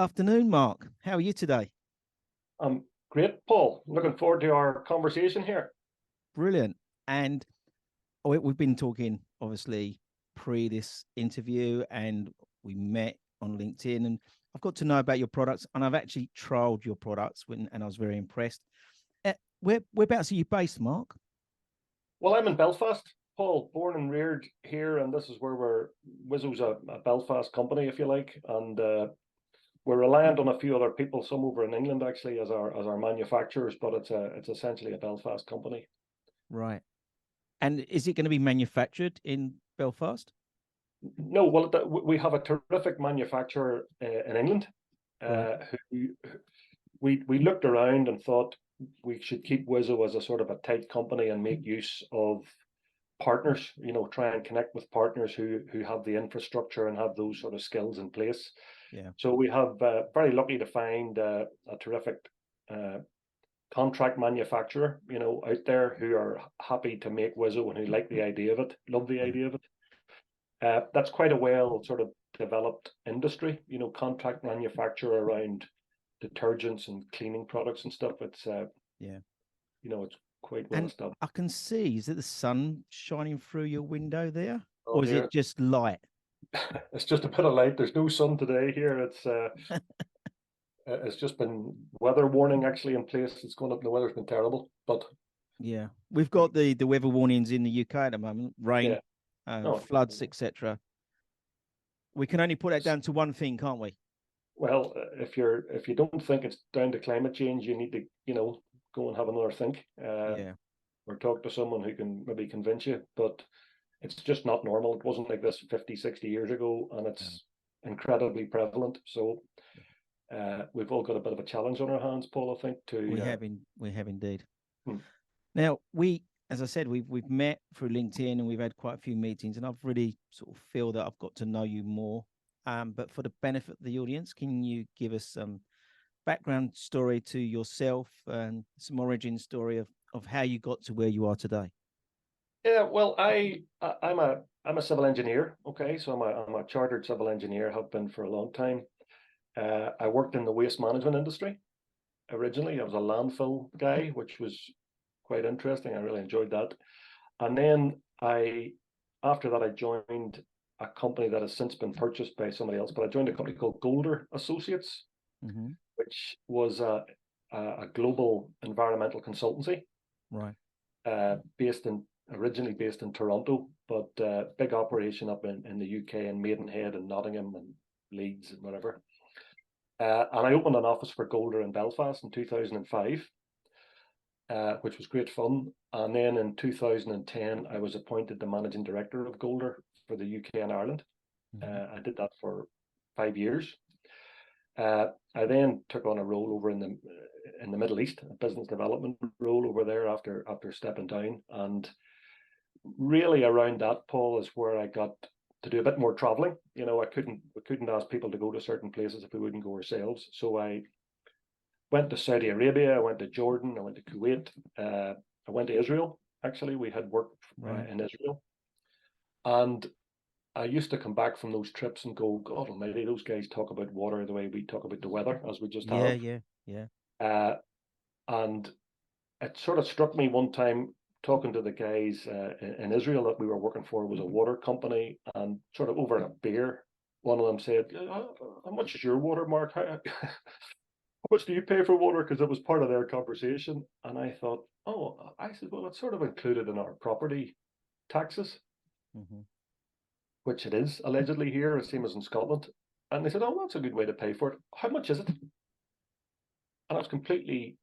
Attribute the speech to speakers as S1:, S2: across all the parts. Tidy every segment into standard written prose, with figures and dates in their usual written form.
S1: Afternoon, Mark. How are you today?
S2: Great, Paul. Looking forward to our conversation here.
S1: Brilliant. And we've been talking, obviously, pre this interview, and we met on LinkedIn, and I've got to know about your products, and I've actually trialed your products, and I was very impressed. Whereabouts are you based, Mark?
S2: Well, I'm in Belfast, Paul, born and reared here, and this is where Wizzo's a Belfast company, if you like, and we're reliant on a few other people, some over in England actually, as our manufacturers, but it's essentially a Belfast company.
S1: Right. And is it going to be manufactured in Belfast?
S2: No, well, we have a terrific manufacturer in England,
S1: Right.
S2: who we looked around and thought we should keep Wizzo as a sort of a tight company and make use of partners, try and connect with partners who have the infrastructure and have those sort of skills in place.
S1: Yeah.
S2: So we have very lucky to find a terrific uh, contract manufacturer, out there who are happy to make Wizzo and who like the idea of it, love the
S1: Yeah.
S2: idea of it. That's quite a well sort of developed industry, contract manufacture around detergents and cleaning products and stuff. It's
S1: Yeah.
S2: it's quite well
S1: And
S2: established.
S1: I can see, is it the sun shining through your window there?
S2: Oh
S1: Or is
S2: dear,
S1: it just light?
S2: it's just a bit of light. There's no sun today here. It's just been weather warning actually in place. It's going up. The weather's been terrible, but
S1: Yeah, we've got the weather warnings in the UK at the moment: rain,
S2: yeah. Oh,
S1: floods, etc. We can only put that down to one thing, can't we?
S2: well, if you don't think it's down to climate change, you need to go and have another think,
S1: Yeah,
S2: or talk to someone who can maybe convince you. But it's just not normal. It wasn't like this 50, 60 years ago, and
S1: no,
S2: it's incredibly prevalent. So we've all got a bit of a challenge on our hands, Paul, I think, to
S1: we have indeed.
S2: hmm,
S1: Now as I said, we've met through LinkedIn and we've had quite a few meetings, and I've really sort of feel that I've got to know you more. But for the benefit of the audience, can you give us some background story to yourself and some origin story of how you got to where you are today?
S2: yeah, well, I'm a civil engineer. Okay, so I'm a chartered civil engineer. Have been for a long time. I worked in the waste management industry originally. I was a landfill guy, which was quite interesting. I really enjoyed that. And then after that, I joined a company that has since been purchased by somebody else. But I joined a company called Golder Associates,
S1: Hmm.
S2: which was a global environmental consultancy,
S1: Right.
S2: originally based in Toronto, but big operation up in the UK in Maidenhead and Nottingham and Leeds and whatever. And I opened an office for Golder in Belfast in 2005, which was great fun. And then in 2010, I was appointed the managing director of Golder for the UK and Ireland.
S1: Hmm.
S2: I did that for 5 years. I then took on a role over in the Middle East, a business development role over there after stepping down. And really around that, Paul, is where I got to do a bit more traveling. We couldn't ask people to go to certain places if we wouldn't go ourselves. So I went to Saudi Arabia, I went to Jordan, I went to Kuwait, I went to Israel. Actually, we had worked
S1: Right.
S2: in Israel, and I used to come back from those trips and go, God Almighty, those guys talk about water the way we talk about the weather, as we just
S1: Yeah,
S2: have.
S1: yeah, yeah.
S2: Uh, and it sort of struck me one time talking to the guys in Israel that we were working for was a water company, and sort of over a beer, one of them said, "How much is your water, Mark? How much do you pay for water?" Because it was part of their conversation, and I thought, oh, I said, well, it's sort of included in our property taxes,
S1: Hmm.
S2: which it is allegedly here, the same as in Scotland. And they said, oh, that's a good way to pay for it. How much is it? And I was completely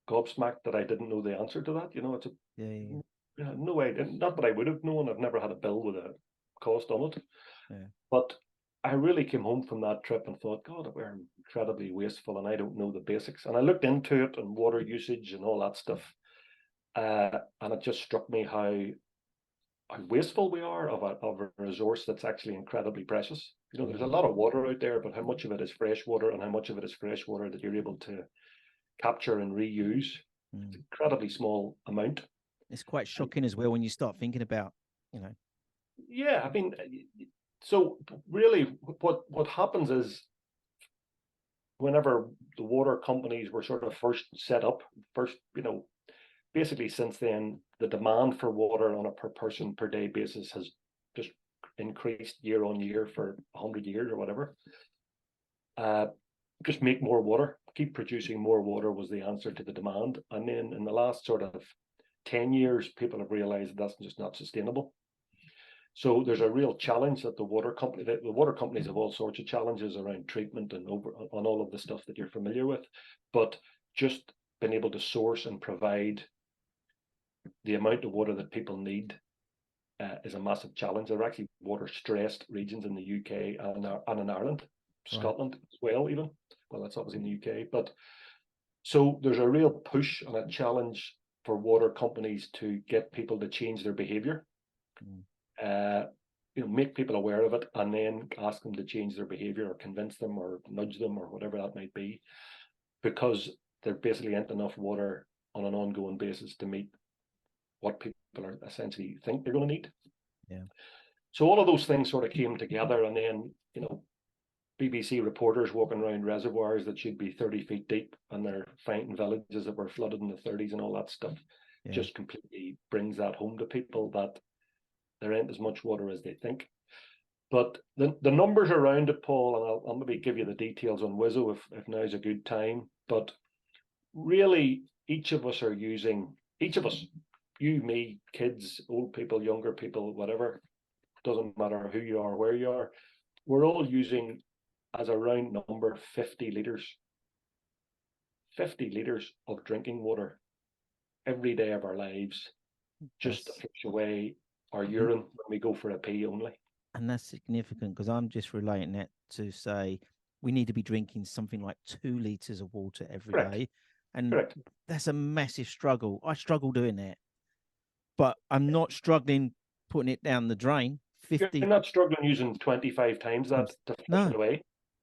S2: gobsmacked that I didn't know the answer to that. It's
S1: Yeah, yeah,
S2: no idea. Not that I would have known. I've never had a bill with a cost on it.
S1: yeah.
S2: But I really came home from that trip and thought, God, we're incredibly wasteful and I don't know the basics. And I looked into it and water usage and all that stuff. And it just struck me how wasteful we are of a resource that's actually incredibly precious. There's a
S1: Mm,
S2: lot of water out there, but how much of it is fresh water and how much of it is fresh water that you're able to capture and reuse? It's
S1: mm.
S2: an incredibly small amount.
S1: It's quite
S2: And
S1: shocking as well when you start thinking about, you know.
S2: yeah, I mean, so really what happens is whenever the water companies were sort of first set up, basically since then, the demand for water on a per person per day basis has just increased year on year for 100 years or whatever. Just make more water, keep producing more water was the answer to the demand. And then in the last sort of 10 years, people have realized that's just not sustainable. So there's a real challenge that the water companies have all sorts of challenges around treatment and on all of the stuff that you're familiar with, but just being able to source and provide the amount of water that people need is a massive challenge. There are actually water stressed regions in the UK and in Ireland, Scotland as well, even. Well, that's obviously in the UK, but so there's a real push and a challenge for water companies to get people to change their behavior. Make people aware of it and then ask them to change their behavior or convince them or nudge them or whatever that might be, because there basically ain't enough water on an ongoing basis to meet what people are essentially think they're going to need.
S1: Yeah.
S2: So all of those things sort of came together, and then BBC reporters walking around reservoirs that should be 30 feet deep, and they're finding villages that were flooded in the 30s and all that stuff. Just completely brings that home to people that there ain't as much water as they think. But the numbers around it, Paul, and I'll maybe give you the details on Wizso if now's a good time. But really, each of us, you, me, kids, old people, younger people, whatever, doesn't matter who you are, where you are, we're all using, as a round number, 50 litres. 50 litres of drinking water every day of our lives, just to flush away our urine when we go for a pee only.
S1: And that's significant, because I'm just relating that to say we need to be drinking something like 2 litres of water every day. And that's a massive struggle. I struggle doing that, but I'm not struggling putting it down the drain.
S2: You're not struggling using 25 times that to flush it away.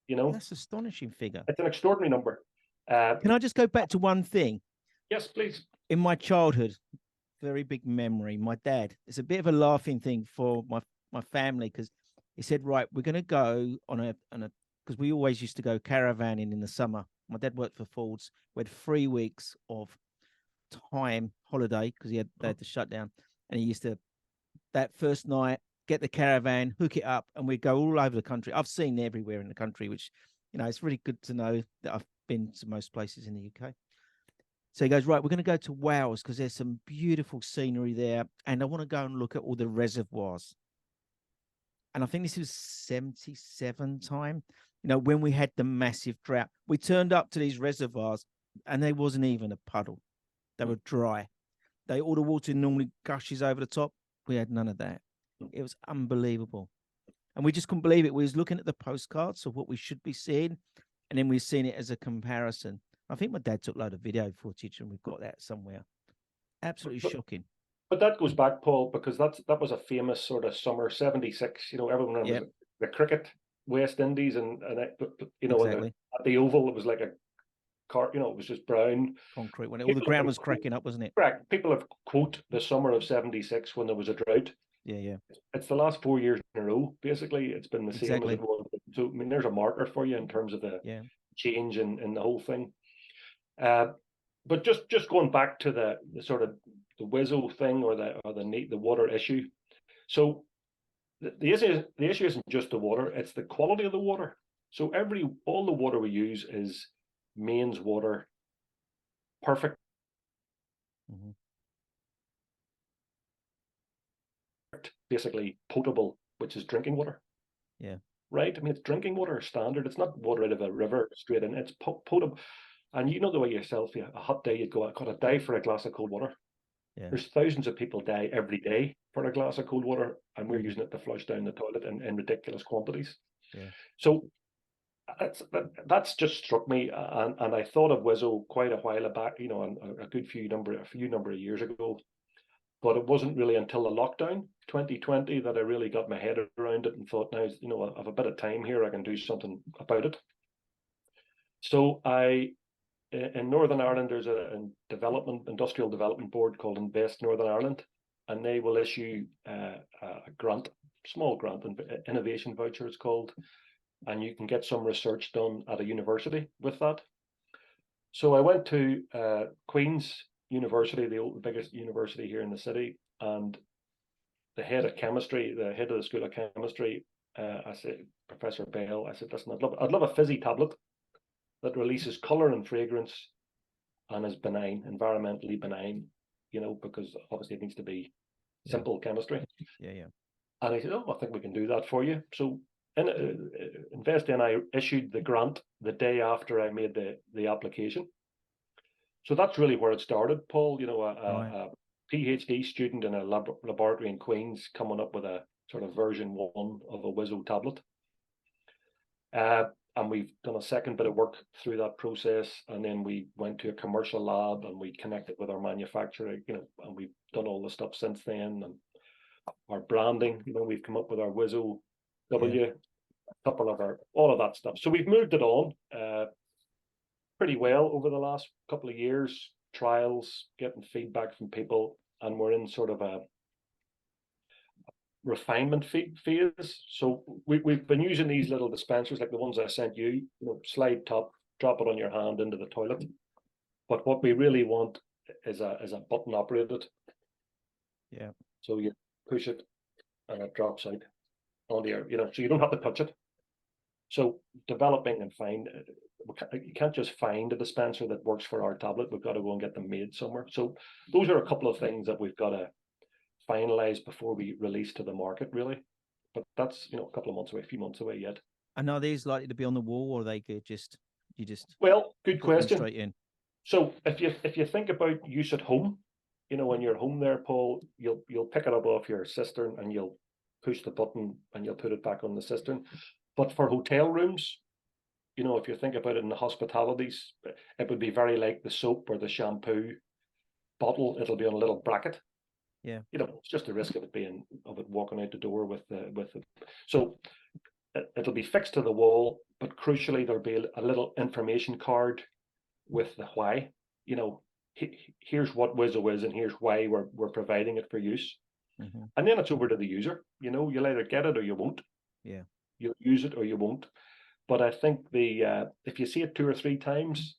S1: That's an astonishing figure.
S2: It's an extraordinary number.
S1: Can I just go back to one thing?
S2: Yes, please.
S1: In my childhood, very big memory, my dad, it's a bit of a laughing thing for my family, because he said, right, we're going to go on a because we always used to go caravanning in the summer. My dad worked for Fords. We had 3 weeks of time holiday because they had to shut down, and he used to, that first night, get the caravan, hook it up, and we'd go all over the country. I've seen everywhere in the country, which, it's really good to know that I've been to most places in the UK. So he goes, right, we're going to go to Wales because there's some beautiful scenery there, and I want to go and look at all the reservoirs. And I think this was 77 time, when we had the massive drought. We turned up to these reservoirs and there wasn't even a puddle. They were dry. All the water normally gushes over the top. We had none of that. It was unbelievable. And we just couldn't believe it. We was looking at the postcards of what we should be seeing, and then we've seen it as a comparison. I think my dad took a load of video footage, and we've got that somewhere. Absolutely shocking.
S2: But that goes back, Paul, because that was a famous sort of summer, 76. Everyone remembers the cricket, West Indies, and
S1: exactly.
S2: At the Oval, it was like a car, it was just brown
S1: concrete when all the ground was cracking up, wasn't it?
S2: Correct. People have quote the summer of 76 when there was a drought.
S1: Yeah.
S2: It's the last 4 years in a row. Basically, it's been the same as it was. So there's a marker for you in terms of the change in the whole thing. But just going back to the sort of the Wizso thing or the water issue. So the issue isn't just the water; it's the quality of the water. So all the water we use is mains water, perfect. Basically potable, which is drinking water.
S1: Yeah.
S2: Right. I mean, it's drinking water standard. It's not water out of a river straight in. It's potable. And the way yourself, a hot day, you'd go, I've got to die for a glass of cold water. Yeah. There's thousands of people die every day for a glass of cold water, and we're using it to flush down the toilet in ridiculous quantities. Yeah. So that's just struck me, and I thought of Wizso quite a while back, a few number of years ago. But it wasn't really until the lockdown 2020 that I really got my head around it and thought, now, I have a bit of time here, I can do something about it. So in Northern Ireland, there's a industrial development board called Invest Northern Ireland, and they will issue a grant, small grant, an innovation voucher it's called, and you can get some research done at a university with that. So I went to Queen's University, the biggest university here in the city, and the head of chemistry, the head of the School of Chemistry, I said, Professor Bell, I said, listen, I'd love a fizzy tablet that releases color and fragrance and is benign, environmentally benign, because obviously it needs to be simple chemistry.
S1: Yeah.
S2: And I said, oh, I think we can do that for you. So Invest and I issued the grant the day after I made the application. So that's really where it started, Paul. A PhD student in a laboratory in Queen's coming up with a sort of version 1 of a Wizso tablet. And we've done a second bit of work through that process, and then we went to a commercial lab and we connected with our manufacturer, and we've done all the stuff since then. And our branding, we've come up with our Wizso W, a couple of all of that stuff. So we've moved it on pretty well over the last couple of years, trials, getting feedback from people, and we're in sort of a refinement phase. So we've been using these little dispensers like the ones I sent you, slide top, drop it on your hand into the toilet. But what we really want is a button operated.
S1: Yeah.
S2: So you push it and it drops out onto your, so you don't have to touch it. So developing and you can't just find a dispenser that works for our tablet. We've got to go and get them made somewhere. So those are a couple of things that we've got to finalize before we release to the market, really. But that's a couple of months away, a few months away yet.
S1: And are these likely to be on the wall, or are they just
S2: Well, good question.
S1: Straight in.
S2: So if you think about use at home, when you're home there, Paul, you'll pick it up off your cistern and you'll push the button and you'll put it back on the cistern. But for hotel rooms, if you think about it in the hospitalities, it would be very like the soap or the shampoo bottle. It'll be on a little bracket.
S1: Yeah.
S2: It's just the risk of it walking out the door with it. So it'll be fixed to the wall, but crucially there'll be a little information card with the why. Here's what Wizso is and here's why we're providing it for use.
S1: Mm-hmm.
S2: And then it's over to the user. You'll either get it or you won't.
S1: Yeah.
S2: You'll use it or you won't. But I think if you see it 2 or 3 times,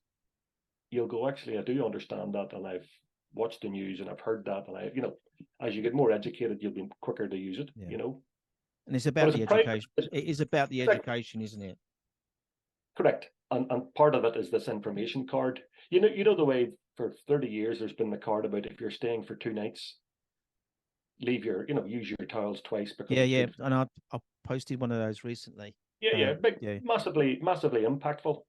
S2: you'll go, actually, I do understand that, and I've watched the news and I've heard that, and as you get more educated, you'll be quicker to use it.
S1: Yeah. And it's about the education. It is about the education, isn't it?
S2: Correct. And part of it is this information card. You know the way for 30 years there's been the card about if you're staying for 2 nights, leave your, use your towels twice. Because
S1: yeah. And I posted one of those recently.
S2: Massively impactful,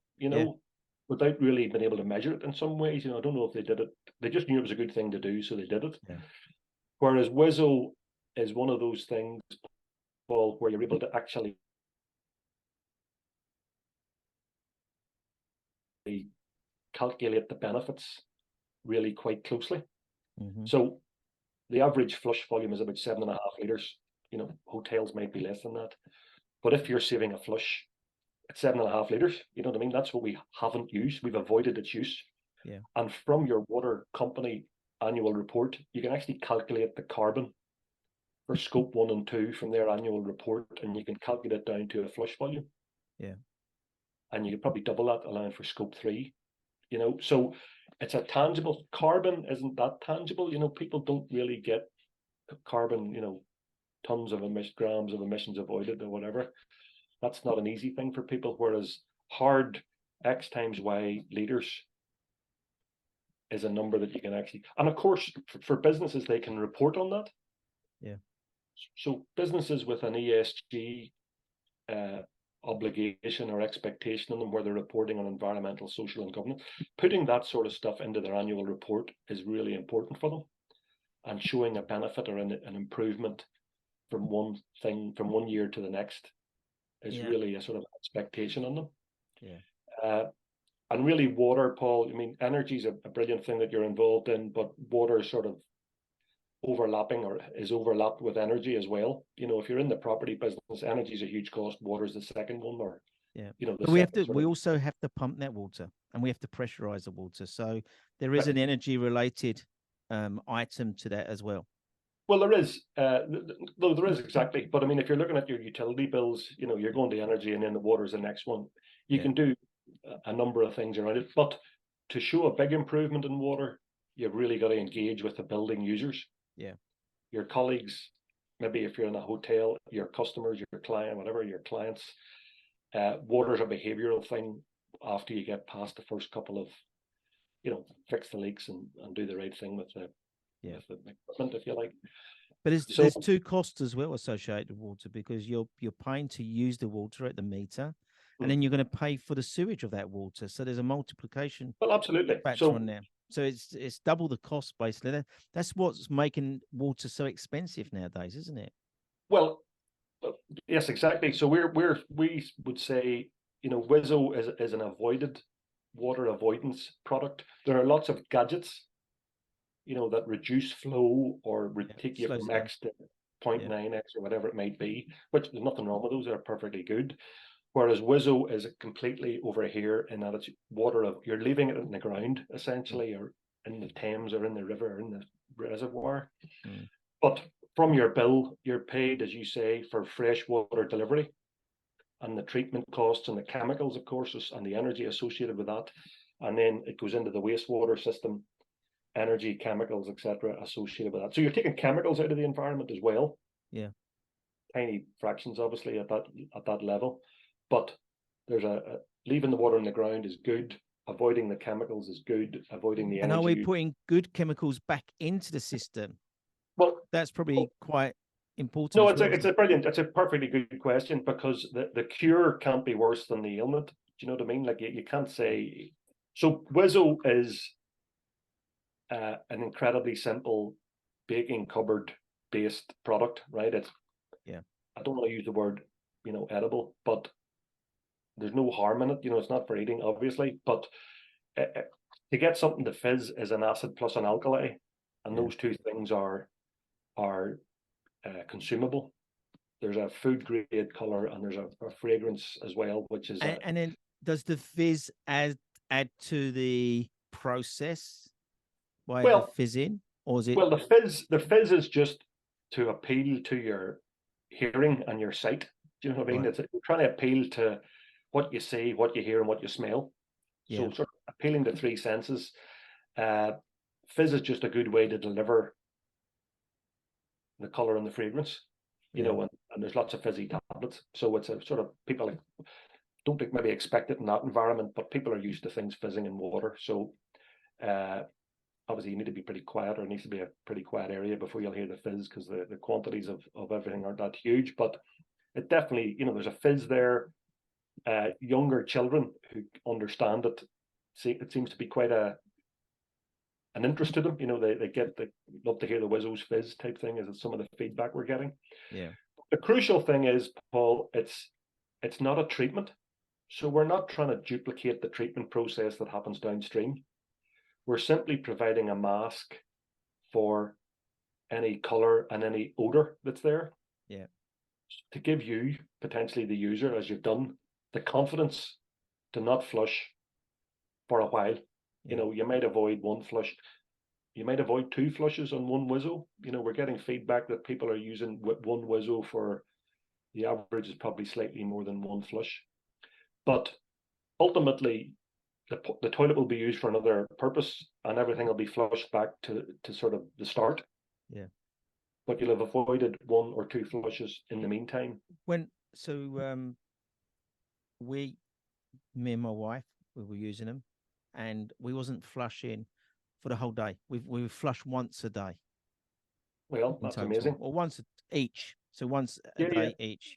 S2: without really being able to measure it in some ways. I don't know if they did it. They just knew it was a good thing to do, so they did it.
S1: Yeah.
S2: Whereas Wizso is one of those things, Paul, where you're able to actually calculate the benefits really quite closely.
S1: Mm-hmm.
S2: So the average flush volume is about 7.5 litres. Hotels might be less than that. But if you're saving a flush at 7.5 litres, you know what I mean? That's what we haven't used. We've avoided its use.
S1: Yeah.
S2: And from your water company annual report, you can actually calculate the carbon for scope 1 and 2 from their annual report, and you can calculate it down to a flush volume.
S1: Yeah.
S2: And you could probably double that, allowing for scope 3. So it's a tangible. Carbon isn't that tangible. People don't really get carbon, tons of grams of emissions avoided or whatever. That's not an easy thing for people, whereas hard X times Y liters is a number that you can actually, and of course for businesses, they can report on that.
S1: Yeah.
S2: So businesses with an ESG obligation or expectation on them, where they're reporting on environmental, social, and governance, putting that sort of stuff into their annual report is really important for them, and showing a benefit or an improvement from one year to the next is really a sort of expectation on them.
S1: Yeah.
S2: And really water, Paul, energy is a brilliant thing that you're involved in, but water is sort of overlapping or is overlapped with energy as well. If you're in the property business, energy is a huge cost. Water is the second one, or
S1: we also have to pump that water, and we have to pressurize the water. So there is an energy related item to that as well.
S2: Well, there is. No, there is exactly. But I mean, if you're looking at your utility bills, you're going to energy, and then the water is the next one. You
S1: Yeah.
S2: can do a number of things around it, but to show a big improvement in water, you've really got to engage with the building users.
S1: Yeah.
S2: Your colleagues, maybe if you're in a hotel, your customers, your client, whatever, your clients. Water's a behavioural thing after you get past the first couple of, fix the leaks and do the right thing with the equipment, if you like.
S1: But
S2: So,
S1: there's two costs as well associated with water, because you're paying to use the water at the meter, and then you're going to pay for the sewage of that water. So there's a multiplication
S2: well, absolutely.
S1: factor on there. So it's double the cost basically. That's what's making water so expensive nowadays, isn't it?
S2: Well, yes, exactly. So we would say, Wizso is an avoided water avoidance product. There are lots of gadgets, that reduce flow or take you from X to 0.9x or whatever it might be, which there's nothing wrong with those. They're perfectly good. Whereas Wizso is completely over here in that it's water you're leaving it in the ground essentially, or in the Thames or in the river or in the reservoir. But from your bill, you're paid, as you say, for fresh water delivery and the treatment costs and the chemicals, of course, and the energy associated with that. And then it goes into the wastewater system, energy, chemicals, etc., associated with that. So you're taking chemicals out of the environment as well.
S1: Yeah.
S2: Tiny fractions, obviously, at that level. But there's leaving the water in the ground is good. Avoiding the chemicals is good. Avoiding the energy.
S1: And are we putting good chemicals back into the system?
S2: Well,
S1: that's probably quite important.
S2: No, it's a perfectly good question, because the cure can't be worse than the ailment. Do you know what I mean? Like you can't say. So Wizso is an incredibly simple baking cupboard based product, right? I don't want to use the word, edible, but there's no harm in it. It's not for eating, obviously, but to get something to fizz is an acid plus an alkali, and those two things are consumable. There's a food grade color, and there's a fragrance as well, which is.
S1: And then does the fizz add to the process by the fizzing, or is it?
S2: Well, the fizz is just to appeal to your hearing and your sight. Do you know what I mean? Right. It's trying to appeal to what you see, what you hear, and what you smell. So sort of appealing to three senses. Fizz is just a good way to deliver the color and the fragrance. And there's lots of fizzy tablets. So it's a sort of, people don't maybe expect it in that environment, but people are used to things fizzing in water. So obviously you need to be pretty quiet, or it needs to be a pretty quiet area before you'll hear the fizz, because the quantities of everything aren't that huge. But it definitely, there's a fizz there. Younger children who understand it, it seems to be quite an interest to them. They love to hear the Wizzo's fizz type thing, is some of the feedback we're getting.
S1: Yeah.
S2: The crucial thing is, Paul, it's not a treatment. So we're not trying to duplicate the treatment process that happens downstream. We're simply providing a mask for any color and any odor that's there.
S1: Yeah.
S2: To give you, potentially the user, as you've done, the confidence to not flush for a while. Yeah. You might avoid one flush. You might avoid two flushes on one Wizso. We're getting feedback that people are using one Wizso for, the average is probably slightly more than one flush. But ultimately, the toilet will be used for another purpose, and everything will be flushed back to sort of the start.
S1: Yeah.
S2: But you'll have avoided one or two flushes in the meantime.
S1: Me and my wife, we were using them, and we wasn't flushing for the whole day. We would flush once a day.
S2: Well, that's amazing.
S1: Or once each. So once a day each,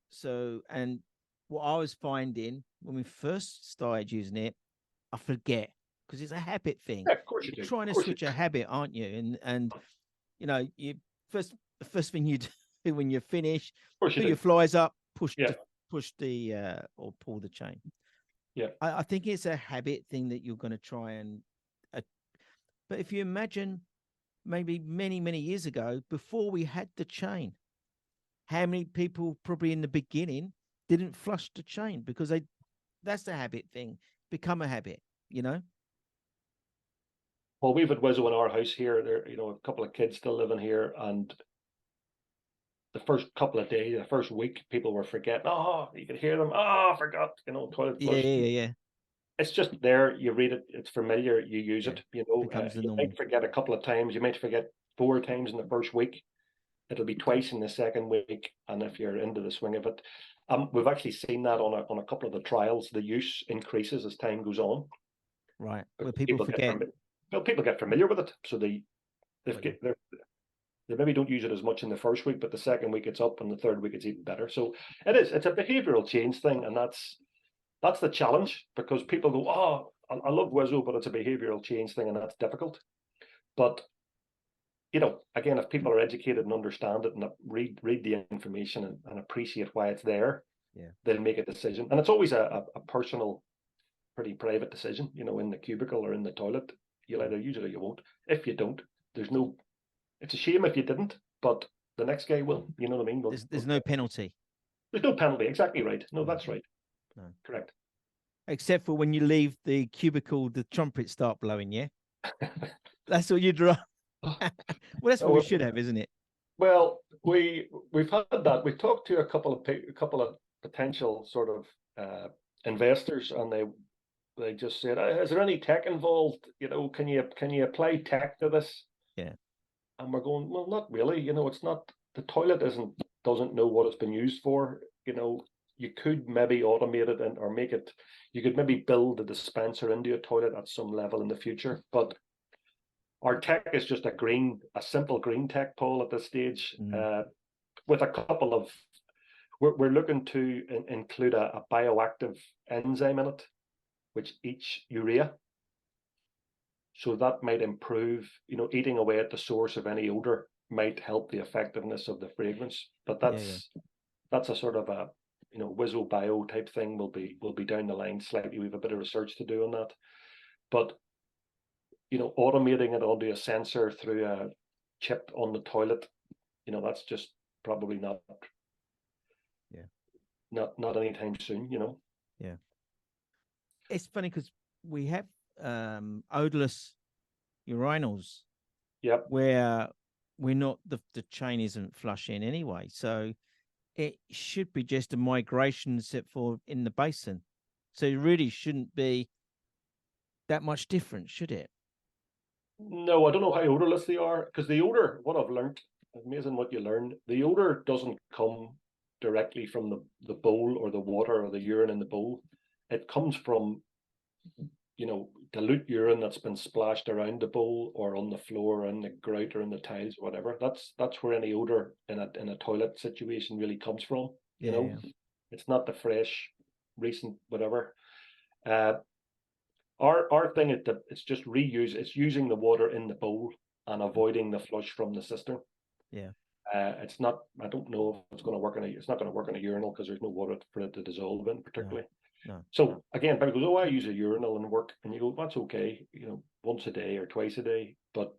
S1: So, and what I was finding when we first started using it, I forget, because it's a habit thing.
S2: Yeah, of course you do.
S1: You're trying to switch a habit, aren't you? And the first thing you do when you finish, put your flies up, push the or pull the chain.
S2: Yeah,
S1: I think it's a habit thing that you're going to try and. But if you imagine, maybe many years ago, before we had the chain, how many people probably in the beginning didn't flush the chain because that's the habit thing, become a habit,
S2: Well, we've had Wizzo in our house here. There, a couple of kids still living here, and the first couple of days, the first week, people were forgetting. Oh, you could hear them. Oh, I forgot. Toilet
S1: Yeah,
S2: flush.
S1: yeah, yeah, yeah.
S2: It's just there. You read it. It's familiar. You use
S1: Yeah.
S2: it.
S1: Becomes the
S2: You
S1: norm.
S2: might forget a couple of times. You might forget 4 times in the first week. It'll be twice in the second week, and if you're into the swing of it, we've actually seen that on a couple of the trials. The use increases as time goes on.
S1: Right. Where
S2: Because
S1: people forget.
S2: people get familiar with it, so
S1: Got you.
S2: they maybe don't use it as much in the first week, but the second week it's up, and the third week it's even better. So it's a behavioral change thing, and that's the challenge, because people go, oh, I love Wizzo, but it's a behavioral change thing, and that's difficult. But again, if people are educated and understand it and read the information and appreciate why it's there,
S1: Yeah.
S2: they'll make a decision. And it's always a personal, pretty private decision, in the cubicle or in the toilet. You'll either use it or you won't. If you don't, it's a shame if you didn't, but the next guy will. You know what I mean?
S1: There's no penalty.
S2: There's no penalty. Exactly right. No,
S1: No.
S2: that's right.
S1: No.
S2: Correct.
S1: Except for when you leave the cubicle, the trumpets start blowing. Yeah. That's what you draw. Well, that's what we should have, isn't it?
S2: Well, we've had that. We've talked to a couple of potential sort of investors, and they just said, "Is there any tech involved? Can you apply tech to this?"
S1: Yeah.
S2: And we're going, well, not really. It's not, the toilet doesn't know what it's been used for. You could maybe automate it or make it. You could maybe build a dispenser into a toilet at some level in the future, but our tech is just a simple green tech, Paul, at this stage, with a couple of. We're looking to include a bioactive enzyme in it, which eats urea. So that might improve, eating away at the source of any odor might help the effectiveness of the fragrance. But that's a sort of a Wizzo bio type thing. Will be down the line slightly. We have a bit of research to do on that, but automating it onto a sensor through a chip on the toilet, that's just probably not anytime soon.
S1: Yeah. It's funny because we have odorless urinals.
S2: Yep.
S1: Where we're not, the chain isn't flushing anyway, so it should be just a migration except for in the basin. So it really shouldn't be that much different, should it?
S2: No, I don't know how odorless they are, because the odor, what I've learned, amazing what you learn, the odor doesn't come directly from the bowl or the water or the urine in the bowl. It comes from dilute urine that's been splashed around the bowl or on the floor or in the grout or in the tiles, whatever. That's where any odor in a toilet situation really comes from.
S1: Yeah.
S2: It's not the fresh, recent whatever. Our thing is that it's just reuse. It's using the water in the bowl and avoiding the flush from the cistern.
S1: Yeah.
S2: It's not. I don't know if it's going to work it's not going to work in a urinal because there's no water for it to dissolve in, particularly.
S1: No.
S2: So again, people go, "Oh, I use a urinal and work," and you go, "That's okay, once a day or twice a day." But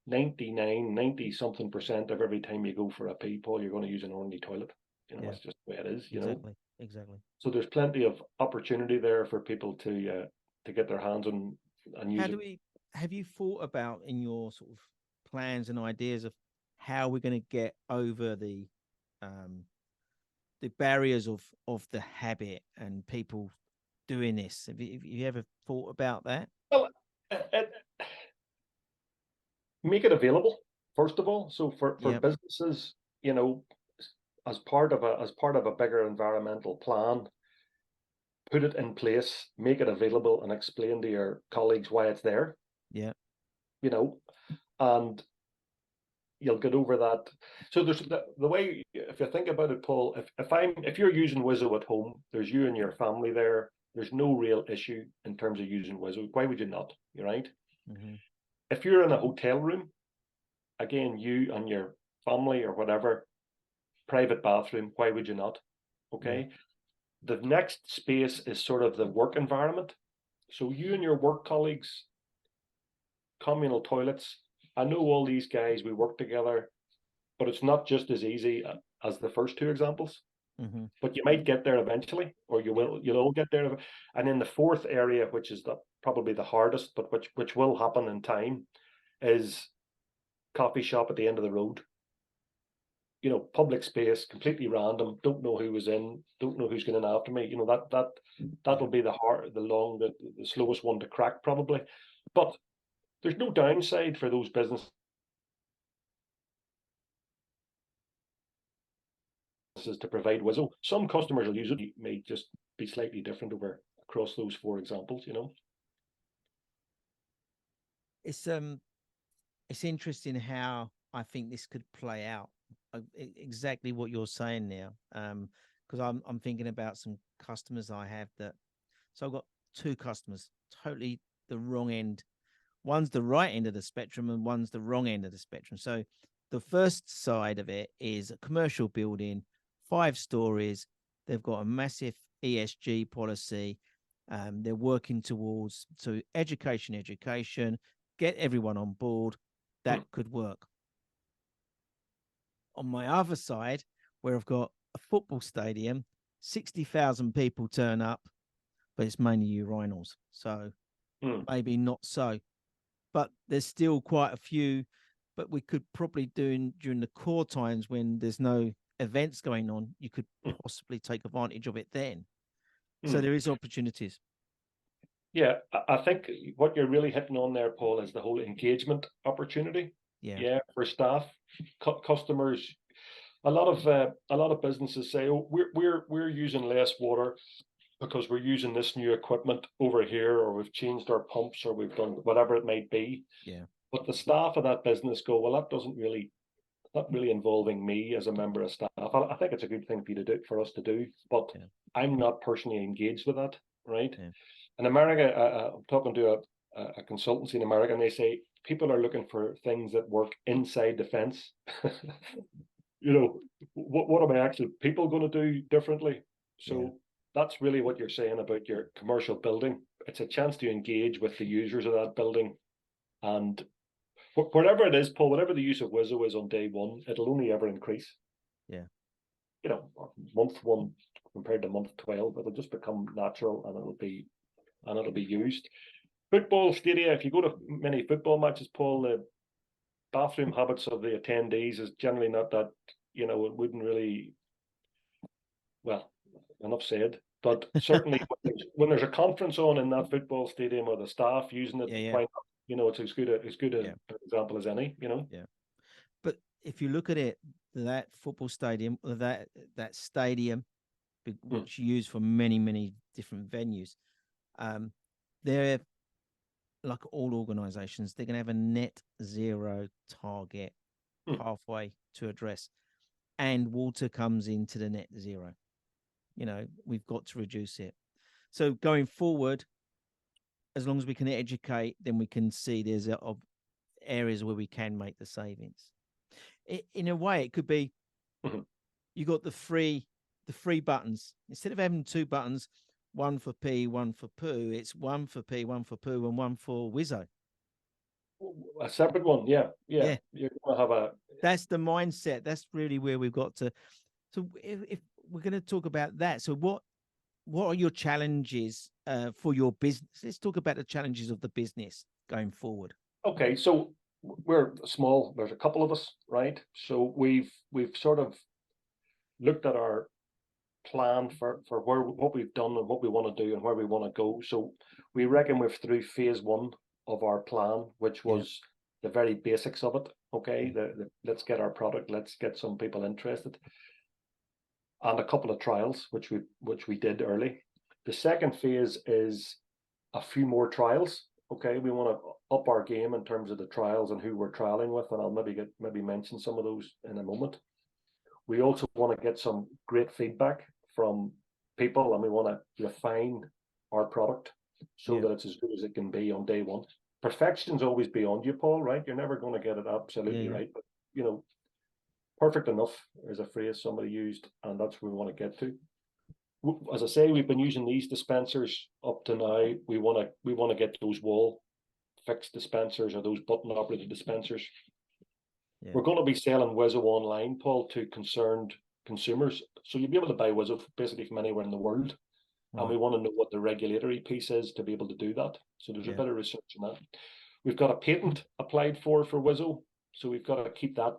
S2: 90 something percent of every time you go for a pee, Paul, you're going to use an only toilet. That's just the way it is.
S1: Exactly.
S2: So there's plenty of opportunity there for people to get their hands on and use it.
S1: Have you thought about in your sort of plans and ideas of how we're going to get over the barriers of the habit and people doing this? Have you ever thought about that?
S2: Well, make it available first of all. So for businesses, as part of a bigger environmental plan, put it in place, make it available, and explain to your colleagues why it's there.
S1: Yeah.
S2: And you'll get over that. So there's the way, if you think about it, Paul, if you're using Wizzo at home, there's you and your family there. There's no real issue in terms of using Wizzo. Why would you not? You're right.
S1: Mm-hmm.
S2: If you're in a hotel room, again, you and your family or whatever, private bathroom, why would you not? Okay. Yeah. The next space is sort of the work environment. So you and your work colleagues, communal toilets. I know all these guys, we work together, but it's not just as easy as the first two examples.
S1: Mm-hmm.
S2: But you might get there eventually, or you'll all get there. And then the fourth area, which is probably the hardest, but which will happen in time, is coffee shop at the end of the road. You know, public space, completely random. Don't know who was in. Don't know who's getting after me. You know, that'll be the slowest one to crack probably. But there's no downside for those businesses to provide Wizso. Some customers will use it. It may just be slightly different across those 4 examples. You know,
S1: it's interesting how I think this could play out. Exactly what you're saying now, because I'm thinking about some customers I have that. So I've got 2 customers, totally the wrong end. One's the right end of the spectrum, and one's the wrong end of the spectrum. So the first side of it is a commercial building, 5 stories. They've got a massive ESG policy. They're working towards education, get everyone on board. That could work. On my other side, where I've got a football stadium, 60,000 people turn up, but it's mainly urinals. So maybe not so. But there's still quite a few, but we could probably do during the core times when there's no events going on, you could possibly take advantage of it then. So there is opportunities.
S2: Yeah, I think what you're really hitting on there, Paul, is the whole engagement opportunity. Yeah, for staff, customers. A lot of businesses say, "Oh, we're using less water because we're using this new equipment over here, or we've changed our pumps, or we've done whatever it might be."
S1: Yeah.
S2: But the staff of that business go, "Well, that doesn't really, not really involving me as a member of staff. I think it's a good thing for you to do, for us to do, but I'm not personally engaged with that, right?" Yeah. In America, I'm talking to a consultancy in America, and they say people are looking for things that work inside the fence. You know, what am I actually people going to do differently? So that's really what you're saying about your commercial building. It's a chance to engage with the users of that building, and whatever it is, Paul, whatever the use of Wizso is on day one, it'll only ever increase.
S1: Yeah.
S2: You know, month 1 compared to month 12, it'll just become natural, and it'll be used. Football stadia, if you go to many football matches, Paul, the bathroom habits of the attendees is generally not that, you know, it wouldn't really, well, enough said. But certainly when there's a conference on in that football stadium, or the staff using it, why not? You know, it's as good an example as any, you know.
S1: Yeah. But if you look at it, that football stadium, that stadium, which you use for many different venues, they're like all organizations, they're going to have a net zero target pathway to address, and water comes into the net zero. You know, we've got to reduce it. So going forward, as long as we can educate, then we can see there's areas where we can make the savings. In a way, it could be you got the free buttons. Instead of having 2 buttons, one for pee, one for poo, it's one for pee, one for poo, and one for Wizso.
S2: A separate one, yeah. You're gonna have
S1: That's the mindset. That's really where we've got to. So if we're going to talk about that, so what are your challenges for your business? Let's talk about the challenges of the business going forward.
S2: Okay, so we're small. There's a couple of us, right? So we've sort of looked at our plan for what we've done and what we want to do and where we want to go. So we reckon we're through phase 1 of our plan, which was the very basics of it. Okay, let's get our product, let's get some people interested, and a couple of trials, which we did early. The second phase is a few more trials. Okay, we want to up our game in terms of the trials and who we're trialing with, and I'll maybe mention some of those in a moment. We also want to get some great feedback from people, and we want to refine our product so that it's as good as it can be on day one. Perfection's always beyond you, Paul, right? You're never going to get it absolutely right, but you know, perfect enough is a phrase somebody used, and that's where we want to get to. As I say, we've been using these dispensers up to now. We want to get those wall fixed dispensers, or those button operated dispensers. We're going to be selling Wizso online, Paul, to concerned consumers. So you'll be able to buy Wizso basically from anywhere in the world. and we want to know what the regulatory piece is to be able to do that. So there's a bit of research on that. We've got a patent applied for Wizso, so we've got to keep that.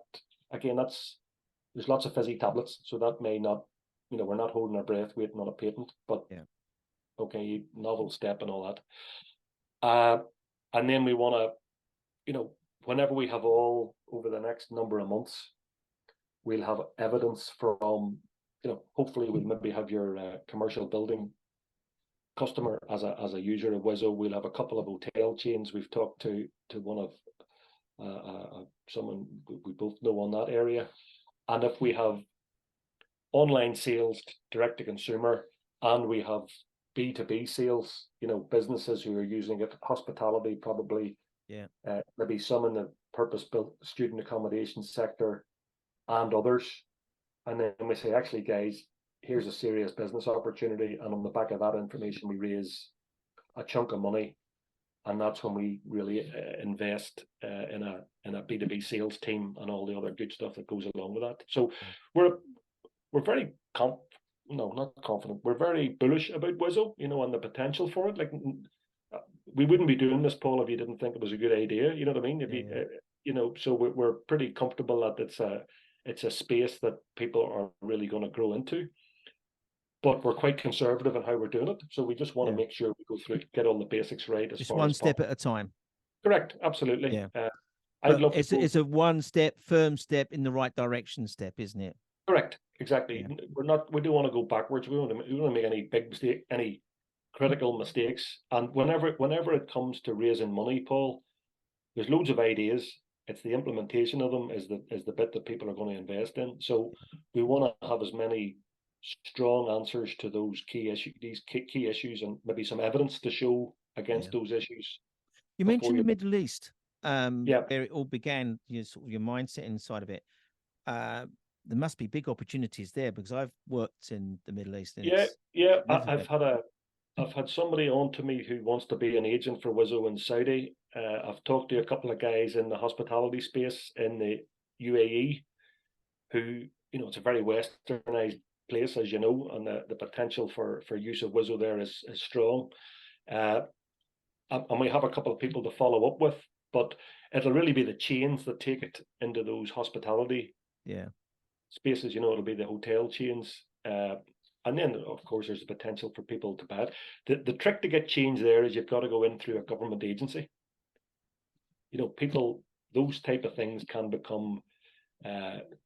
S2: Again, there's lots of fizzy tablets, so that may not, we're not holding our breath waiting on a patent, but okay, novel step and all that. And then we want to, whenever we have all over the next number of months, we'll have evidence from, hopefully we'll maybe have your commercial building customer as a user of Wizso. We'll have a couple of hotel chains. We've talked to one of someone we both know on that area. And if we have online sales direct to consumer, and we have B2B sales, businesses who are using it, hospitality probably, maybe some in the purpose-built student accommodation sector and others. And then we say, actually, guys, here's a serious business opportunity. And on the back of that information, we raise a chunk of money. And that's when we really invest in a B2B sales team and all the other good stuff that goes along with that. So we're very not confident. We're very bullish about Wizso, and the potential for it. Like, we wouldn't be doing this, Paul, if you didn't think it was a good idea. You know what I mean? If so we're pretty comfortable that it's a space that people are really going to grow into. But we're quite conservative in how we're doing it. So we just want to make sure we go through, get all the basics right. Just one
S1: step at a time.
S2: Correct. Absolutely.
S1: Yeah.
S2: I'd love
S1: it's a one step, firm step in the right direction step, isn't it?
S2: Correct. Exactly. Yeah. We don't want to go backwards. We don't want to make any big mistake, any critical mistakes. And whenever it comes to raising money, Paul, there's loads of ideas. It's the implementation of them is the bit that people are going to invest in. So we want to have as many strong answers to these key issues, and maybe some evidence to show against those issues.
S1: You mentioned the Middle East,
S2: where
S1: it all began. Sort of your mindset inside of it. There must be big opportunities there, because I've worked in the Middle East. And
S2: I've had somebody on to me who wants to be an agent for Wizso in Saudi. I've talked to a couple of guys in the hospitality space in the UAE, who, it's a very westernized place, as you know, and the potential for use of Wizso there is strong. And we have a couple of people to follow up with, but it'll really be the chains that take it into those hospitality spaces. It'll be the hotel chains. And then, of course, there's the potential for people to buy it. The trick to get change there is you've got to go in through a government agency. Those type of things can become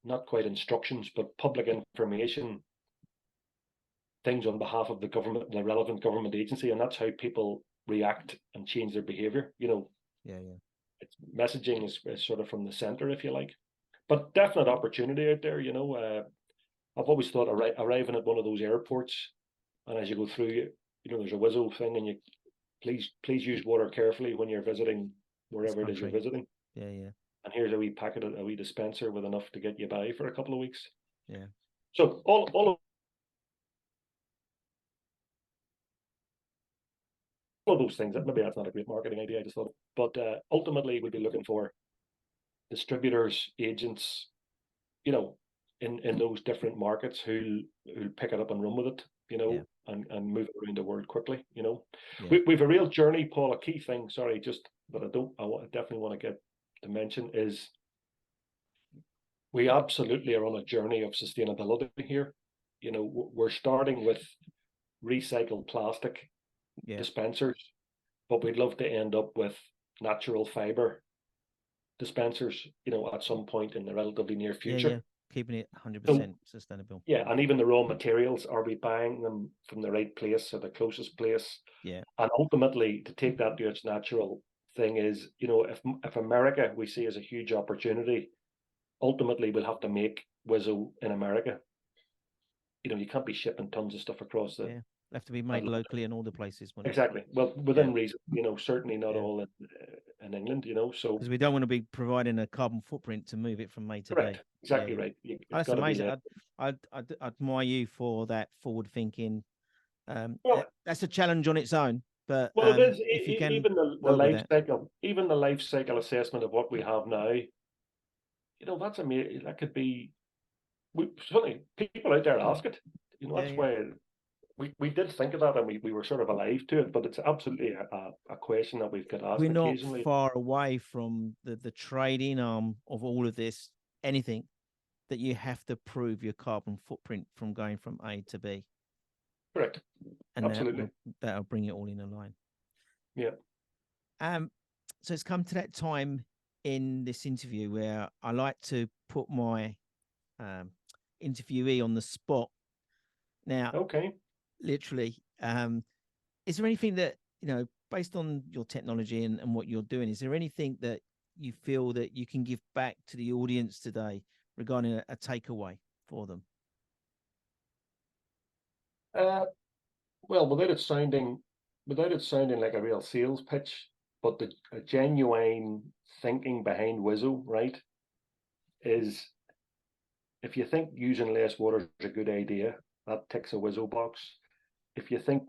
S2: not quite instructions, but public information, things on behalf of the government, the relevant government agency, and that's how people react and change their behavior. It's messaging is sort of from the center, if you like, but definite opportunity out there. I've always thought arriving at one of those airports, and as you go through, there's a Wizso thing, and you please use water carefully when you're visiting wherever it is you're visiting. And here's a wee packet, a wee dispenser with enough to get you by for a couple of weeks. So all of those things. Maybe that's not a great marketing idea, I just thought. But ultimately, we'd be looking for distributors, agents, in those different markets who'll pick it up and run with it, and move it around the world quickly. We've a real journey, Paul. A key thing, sorry, just that I definitely want to get to mention is we absolutely are on a journey of sustainability here. We're starting with recycled plastic dispensers, but we'd love to end up with natural fiber dispensers, at some point in the relatively near future.
S1: Keeping it 100% sustainable.
S2: And even the raw materials, are we buying them from the right place or the closest place? And ultimately, to take that to its natural thing is, if America we see as a huge opportunity, ultimately we'll have to make Wizso in America. You can't be shipping tons of stuff across the.
S1: It'll have to be made locally in all the places.
S2: Exactly. Well, within reason, certainly not all in England, so.
S1: Because we don't want to be providing a carbon footprint to move it from A to
S2: Correct.
S1: B.
S2: Exactly right.
S1: That's amazing. I admire you for that forward thinking. That's a challenge on its own. But
S2: it is.
S1: If you can
S2: even the life cycle, even the life cycle assessment of what we have now, that's amazing. That could be. Certainly, people out there ask it. That's why we did think of that, and we were sort of alive to it, but it's absolutely a question that we've got asked
S1: We're not
S2: occasionally.
S1: far away from the trading arm of all of this. Anything that you have to prove your carbon footprint from going from A to B,
S2: Correct.
S1: and
S2: Absolutely.
S1: that'll bring it all in a line.
S2: Yeah.
S1: So it's come to that time in this interview where I like to put my interviewee on the spot. Now,
S2: Okay.
S1: literally, is there anything that, based on your technology and what you're doing, is there anything that you feel that you can give back to the audience today regarding a takeaway for them?
S2: Well, without it sounding like a real sales pitch, but a genuine thinking behind Wizso, right, is if you think using less water is a good idea, that ticks a Wizso box. If you think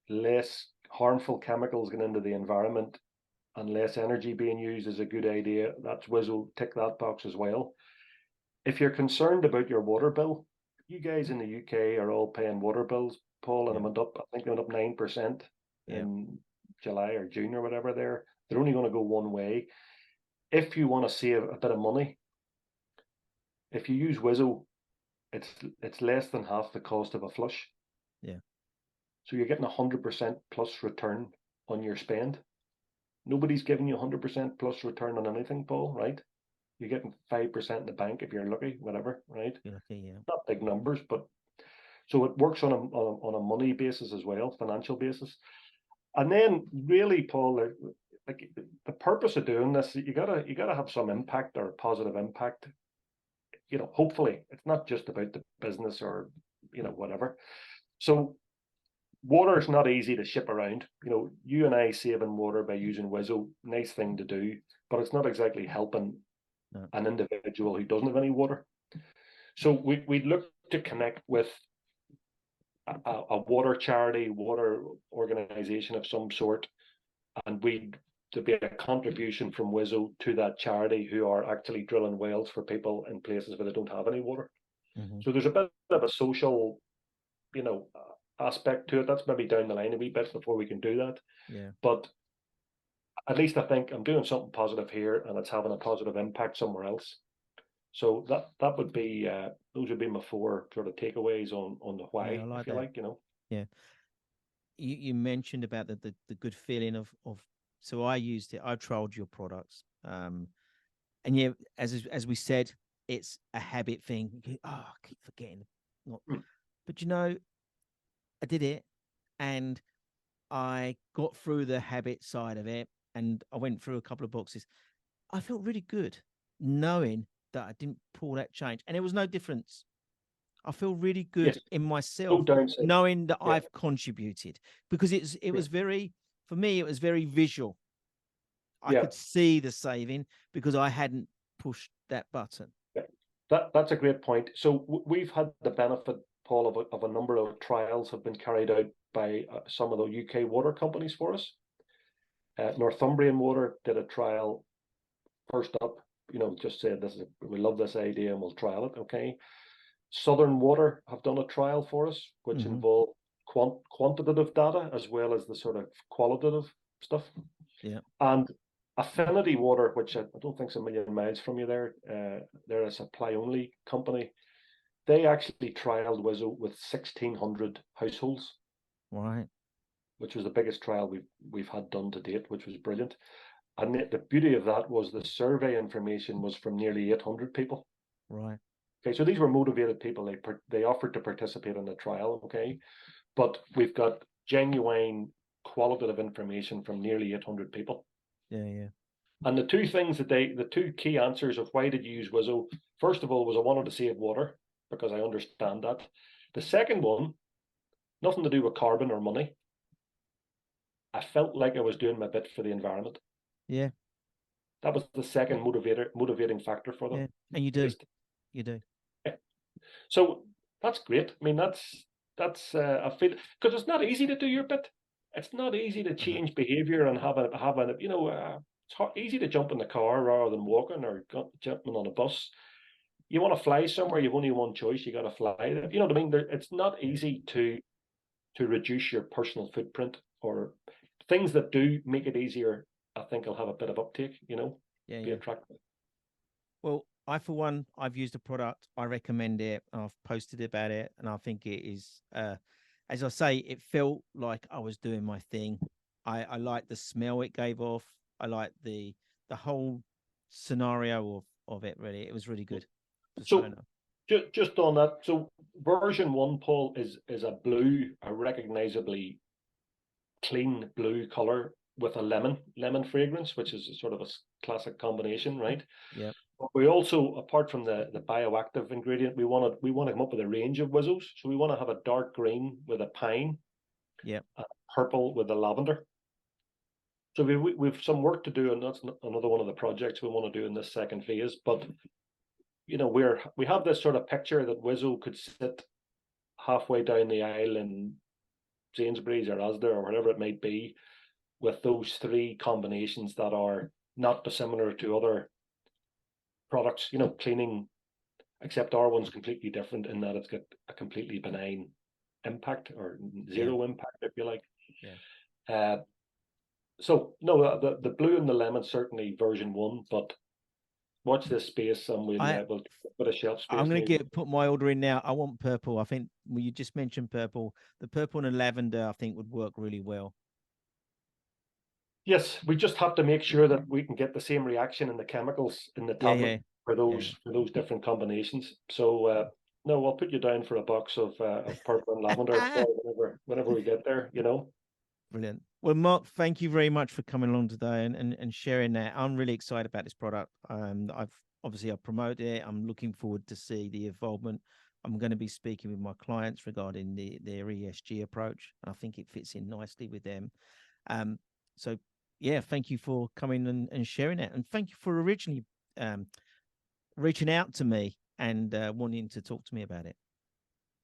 S2: less harmful chemicals going into the environment and less energy being used is a good idea, that's Wizso, tick that box as well. If you're concerned about your water bill, you guys in the UK are all paying water bills, Paul, and I think they went up 9% in July or June or whatever there. They're only going to go one way. If you want to save a bit of money, if you use Wizso, it's less than half the cost of a flush.
S1: Yeah.
S2: So you're getting 100% plus return on your spend. Nobody's giving you 100% plus return on anything, Paul, right? You're getting 5% in the bank if you're lucky, whatever, right?
S1: You're lucky, yeah.
S2: Not big numbers, but so it works on a money basis as well, financial basis. And then really, Paul, like the purpose of doing this, you gotta have some impact or positive impact. Hopefully it's not just about the business or whatever. So water is not easy to ship around. You and I saving water by using Wizso, nice thing to do, but it's not exactly helping an individual who doesn't have any water. So we'd look to connect with a water charity, water organization of some sort, and to be a contribution from Wizso to that charity who are actually drilling wells for people in places where they don't have any water.
S1: Mm-hmm.
S2: So there's a bit of a social, aspect to it. That's maybe down the line a wee bit before we can do that.
S1: Yeah.
S2: But at least I think I'm doing something positive here, and it's having a positive impact somewhere else. So that would be those would be my four sort of takeaways on the why,
S1: Yeah, I like
S2: if you
S1: that.
S2: like,
S1: Yeah. You mentioned about the good feeling of so I used it. I trialed your products. And yeah, as we said, it's a habit thing. I keep forgetting. But I did it, and I got through the habit side of it, and I went through a couple of boxes. I felt really good knowing that I didn't pull that change, and there was no difference. I feel really good in myself knowing that I've contributed, because it was very, for me, it was very visual. I could see the saving because I hadn't pushed that button.
S2: That's a great point. So we've had the benefit, Paul, of a number of trials have been carried out by some of the UK water companies for us. Northumbrian Water did a trial first up, just said we love this idea and we'll trial it. Okay. Southern Water have done a trial for us, which involved quantitative data as well as the sort of qualitative stuff.
S1: Yeah.
S2: And Affinity Water, which I don't think is a million miles from you there, they're a supply-only company. They actually trialed Wizso with 1,600 households.
S1: Right.
S2: Which was the biggest trial we've had done to date, which was brilliant. And the beauty of that was the survey information was from nearly 800 people.
S1: Right.
S2: Okay, so these were motivated people. They offered to participate in the trial. Okay, but we've got genuine qualitative information from nearly 800 people.
S1: Yeah, yeah.
S2: And the two key answers of why did you use Wizso, first of all, was I wanted to save water because I understand that. The second one, nothing to do with carbon or money. I felt like I was doing my bit for the environment.
S1: Yeah.
S2: That was the second motivating factor for them.
S1: Yeah. And you do. You do.
S2: Yeah. So that's great. I mean, that's I feel, because it's not easy to do your bit. It's not easy to change behavior and have it's easy to jump in the car rather than walking or jumping on a bus. You want to fly somewhere, you've only one choice. You got to fly. You know what I mean? It's not easy to to reduce your personal footprint, or things that do make it easier, I think will have a bit of uptake, you know,
S1: Yeah,
S2: be
S1: yeah.
S2: attractive.
S1: Well, I, for one, I've used the product. I recommend it. I've posted about it, and I think it is, as I say, it felt like I was doing my thing. I like the smell it gave off. I like the whole scenario of it. Really, it was really good.
S2: So just on that, so version 1, Paul, is a blue, a recognizably clean blue color with a lemon fragrance, which is sort of a classic combination, right?
S1: Yeah.
S2: But we also, apart from the bioactive ingredient, we want to come up with a range of Wizzos. So we want to have a dark green with a pine,
S1: Yeah.
S2: a purple with a lavender. So we've some work to do, and that's another one of the projects we want to do in this second phase. But you know, we have this sort of picture that Wizzo could sit halfway down the aisle in Sainsbury's or Asda or whatever it might be, with those three combinations that are not dissimilar to other products, you know, cleaning, except our one's completely different in that it's got a completely benign impact, or zero impact, if you like.
S1: Yeah.
S2: So no, the blue and the lemon certainly version 1, but watch this space, and we'll put a shelf space.
S1: I'm going to put my order in now. I want purple. I think you just mentioned purple. The purple and the lavender, I think, would work really well.
S2: Yes, we just have to make sure that we can get the same reaction in the chemicals in the tablet for those different combinations. So no, I'll put you down for a box of purple and lavender whenever we get there, you know.
S1: Brilliant. Well, Mark, thank you very much for coming along today and sharing that. I'm really excited about this product. I've promoted it. I'm looking forward to see the involvement. I'm going to be speaking with my clients regarding their ESG approach, and I think it fits in nicely with them. So yeah, thank you for coming and sharing it, and thank you for originally reaching out to me and wanting to talk to me about it.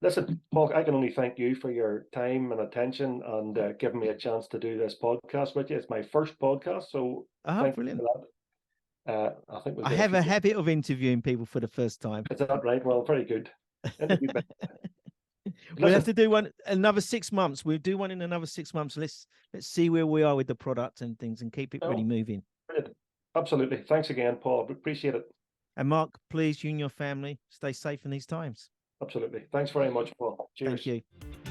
S2: Listen, Paul, I can only thank you for your time and attention and giving me a chance to do this podcast with you. It's my first podcast, so thank
S1: brilliant.
S2: you for that. I think
S1: I have a habit of interviewing people for the first time.
S2: Is that right? Well, very good.
S1: We'll have to do one another 6 months. We'll do one in another 6 months. Let's see where we are with the product and things, and keep it really moving.
S2: Brilliant. Absolutely. Thanks again, Paul. Appreciate it.
S1: And Mark, please, you and your family stay safe in these times.
S2: Absolutely. Thanks very much, Paul. Cheers.
S1: Thank you.